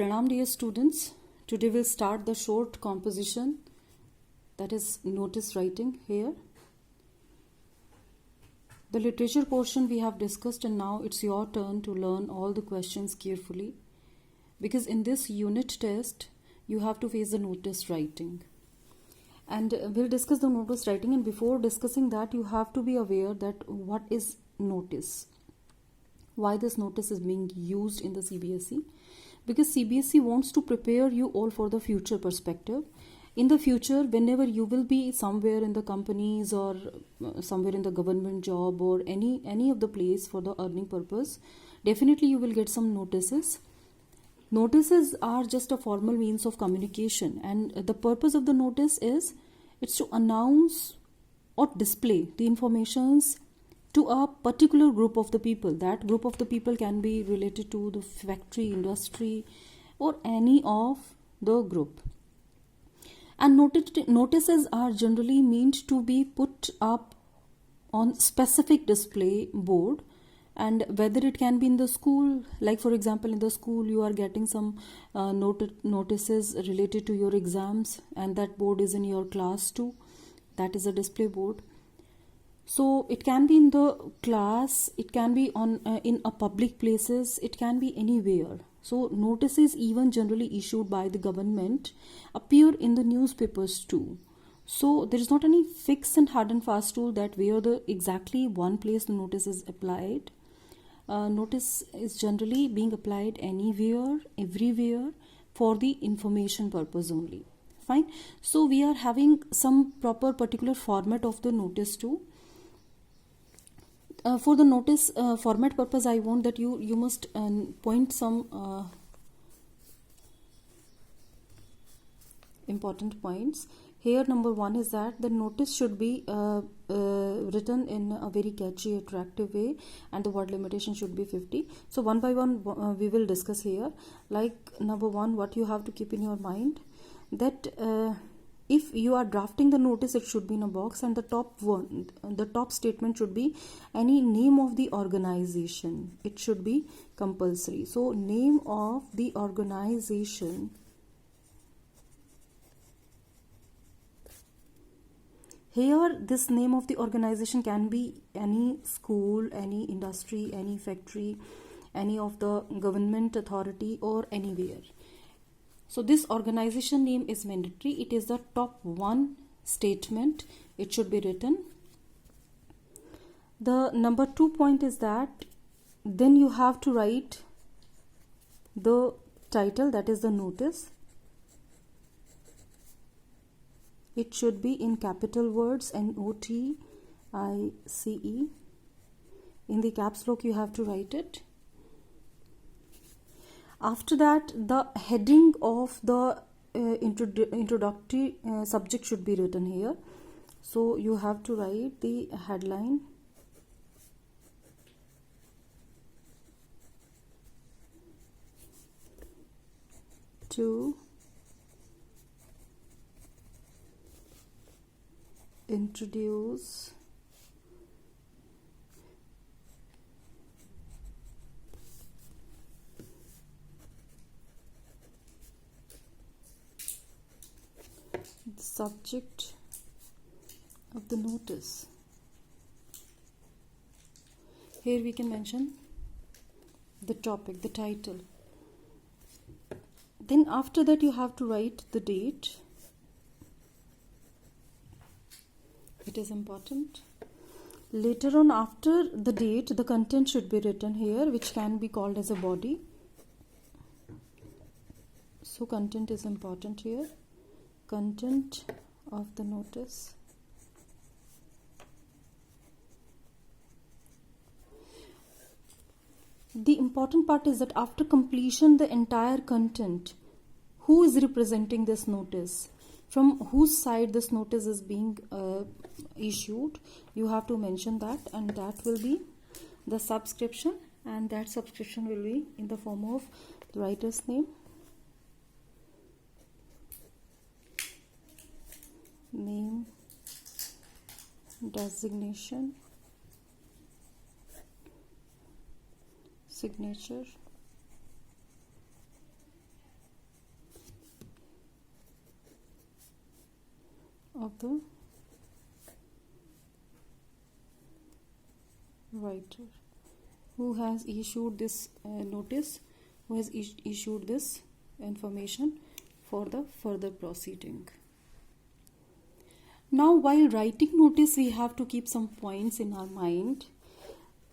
Pranam dear students, today we'll start the short composition, that is notice writing here. The literature portion we have discussed, and now it's your turn to learn all the questions carefully, because in this unit test you have to face the notice writing. And we'll discuss the notice writing, and before discussing that you have to be aware that what is notice, why this notice is being used in the CBSE. Because CBSE wants to prepare you all for the future perspective. In the future, whenever you will be somewhere in the companies or somewhere in the government job or any of the place for the earning purpose, definitely you will get some notices. Notices are just a formal means of communication, and the purpose of the notice is it's to announce or display the informations to a particular group of the people. That group of the people can be related to the factory, industry, or any of the group. And notices are generally meant to be put up on specific display board, and whether it can be in the school, like for example in the school you are getting some notices related to your exams, and that board is in your class too. That is a display board. So it can be in the class, it can be on in a public places, it can be anywhere. So notices, even generally issued by the government, appear in the newspapers too. So there is not any fixed and hard and fast rule that where the exactly one place the notice is applied. Notice is generally being applied anywhere, everywhere, for the information purpose only. Fine. So we are having some proper particular format of the notice too. For the notice format purpose, I want that you must point some important points. Here number one is that the notice should be written in a very catchy, attractive way, and the word limitation should be 50. So one by one we will discuss here. Like number one, what you have to keep in your mind, that if you are drafting the notice, it should be in a box, and the top statement should be any name of the organization. It should be compulsory. So name of the organization. Here this name of the organization can be any school, any industry, any factory, any of the government authority, or anywhere. So this organization name is mandatory. It is the top one statement. It should be written. The number 2 point is that then you have to write the title, that is the notice. It should be in capital words, NOTICE. In the caps lock you have to write it. After that, the heading of the introductory subject should be written here. So you have to write the headline. To introduce the subject of the notice. Here we can mention the topic, the title. Then after that you have to write the date. It is important. Later on, after the date, the content should be written here, which can be called as a body. So content is important here. Content of the notice. The important part is that after completion, the entire content, who is representing this notice, from whose side this notice is being issued, you have to mention that, and that will be the subscription, and that subscription will be in the form of the writer's name, designation, signature, of the writer who has issued this notice, who has issued this information for the further proceeding. Now, while writing notice, we have to keep some points in our mind.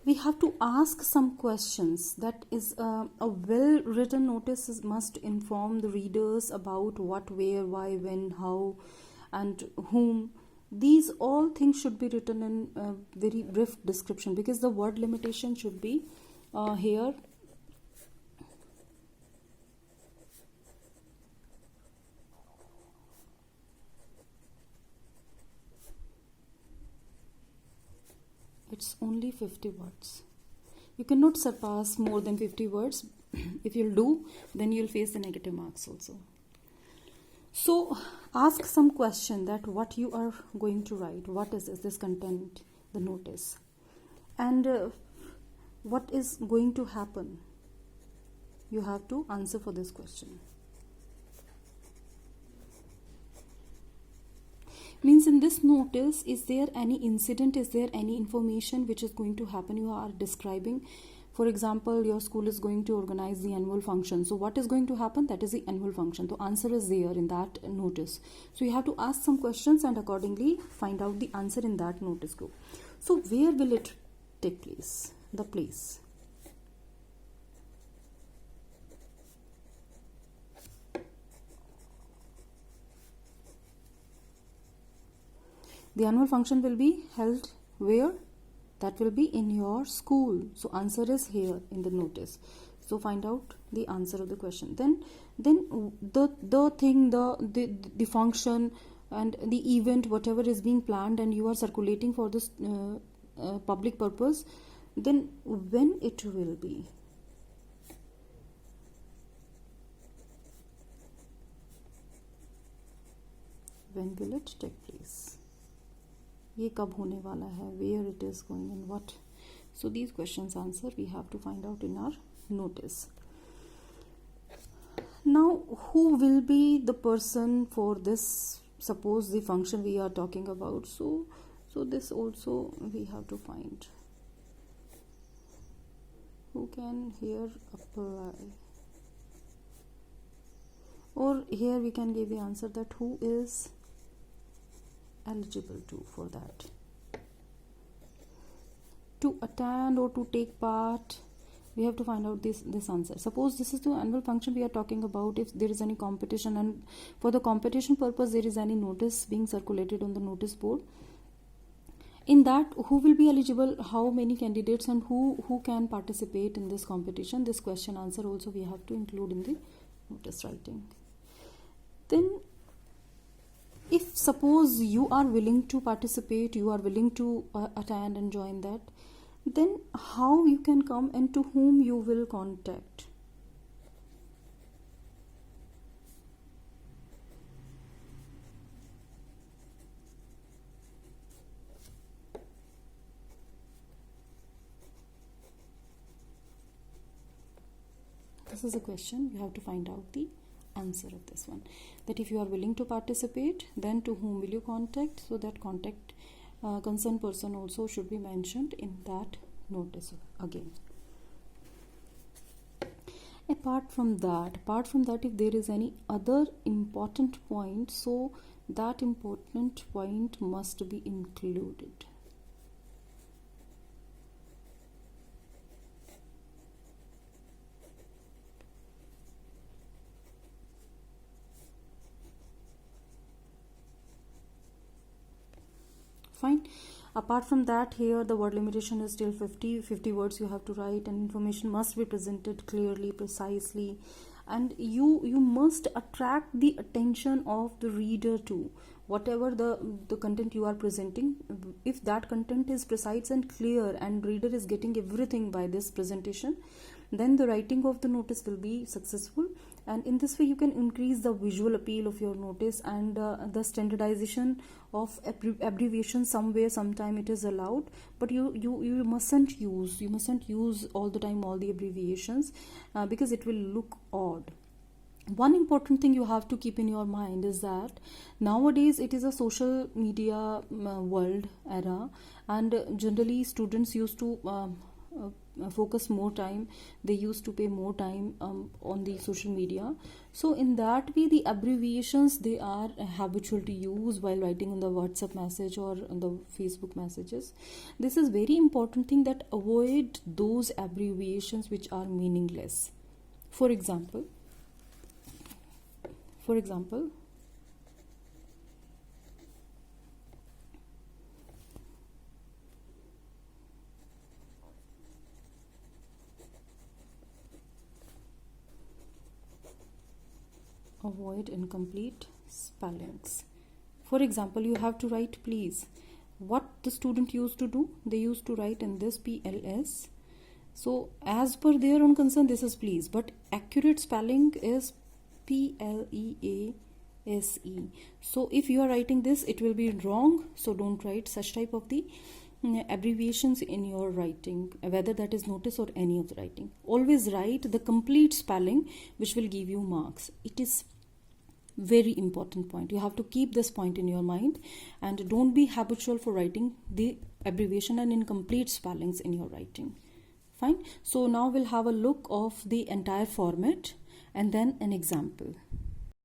We have to ask some questions. That is, a well written notice must inform the readers about what, where, why, when, how, and whom. These all things should be written in a very brief description, because the word limitation should be here. It's only 50 words. You cannot surpass more than 50 words. If you'll do, then you'll face the negative marks also. So ask some question that what you are going to write, what is this content, the notice, and what is going to happen. You have to answer for this question. Means in this notice, is there any incident, is there any information which is going to happen? You are describing, for example, your school is going to organize the annual function. So what is going to happen? That is the annual function. The answer is there in that notice. So you have to ask some questions and accordingly find out the answer in that notice group. So where will it take place? The place. The annual function will be held where? That will be in your school. So answer is here in the notice. So find out the answer of the question. Then the thing, the function and the event, whatever is being planned and you are circulating for this public purpose, then when it will be. When will it take place? ये कब होने वाला है, where it is going and what. So these questions answer we have to find out in our notice. Now who will be the person for this? Suppose the function we are talking about. So this also we have to find. Who can here apply? Or here we can give the answer that who is eligible to for that, to attend or to take part. We have to find out this answer. Suppose this is the annual function we are talking about. If there is any competition and for the competition purpose there is any notice being circulated on the notice board, in that who will be eligible, how many candidates and who can participate in this competition, this question answer also we have to include in the notice writing. Then if suppose you are willing to participate, you are willing to attend and join that, then how you can come and to whom you will contact. This is a question, you have to find out the answer of this one, that if you are willing to participate, then to whom will you contact. So that contact concerned person also should be mentioned in that notice again. Apart from that, if there is any other important point, so that important point must be included. Fine. Apart from that, here the word limitation is still 50 words you have to write, and information must be presented clearly, precisely, and you must attract the attention of the reader to whatever the content you are presenting. If that content is precise and clear and reader is getting everything by this presentation, then the writing of the notice will be successful, and in this way you can increase the visual appeal of your notice, and the standardization of abbreviation somewhere sometime it is allowed, but you mustn't use all the time all the abbreviations because it will look odd. One important thing you have to keep in your mind is that nowadays it is a social media world era, and generally students used to focus more time, they used to pay more time on the social media. So in that way, the abbreviations they are habitual to use while writing on the WhatsApp message or on the Facebook messages. This is very important thing, that avoid those abbreviations which are meaningless. For example, avoid incomplete spellings. For example, you have to write please. What the student used to do, they used to write in this PLS. So as per their own concern, this is please, but accurate spelling is PLEASE. So if you are writing this, it will be wrong. So don't write such type of the abbreviations in your writing, whether that is notice or any of the writing. Always write the complete spelling, which will give you marks. It is very important point. You have to keep this point in your mind, and don't be habitual for writing the abbreviation and incomplete spellings in your writing. Fine. So now we'll have a look of the entire format and then an example.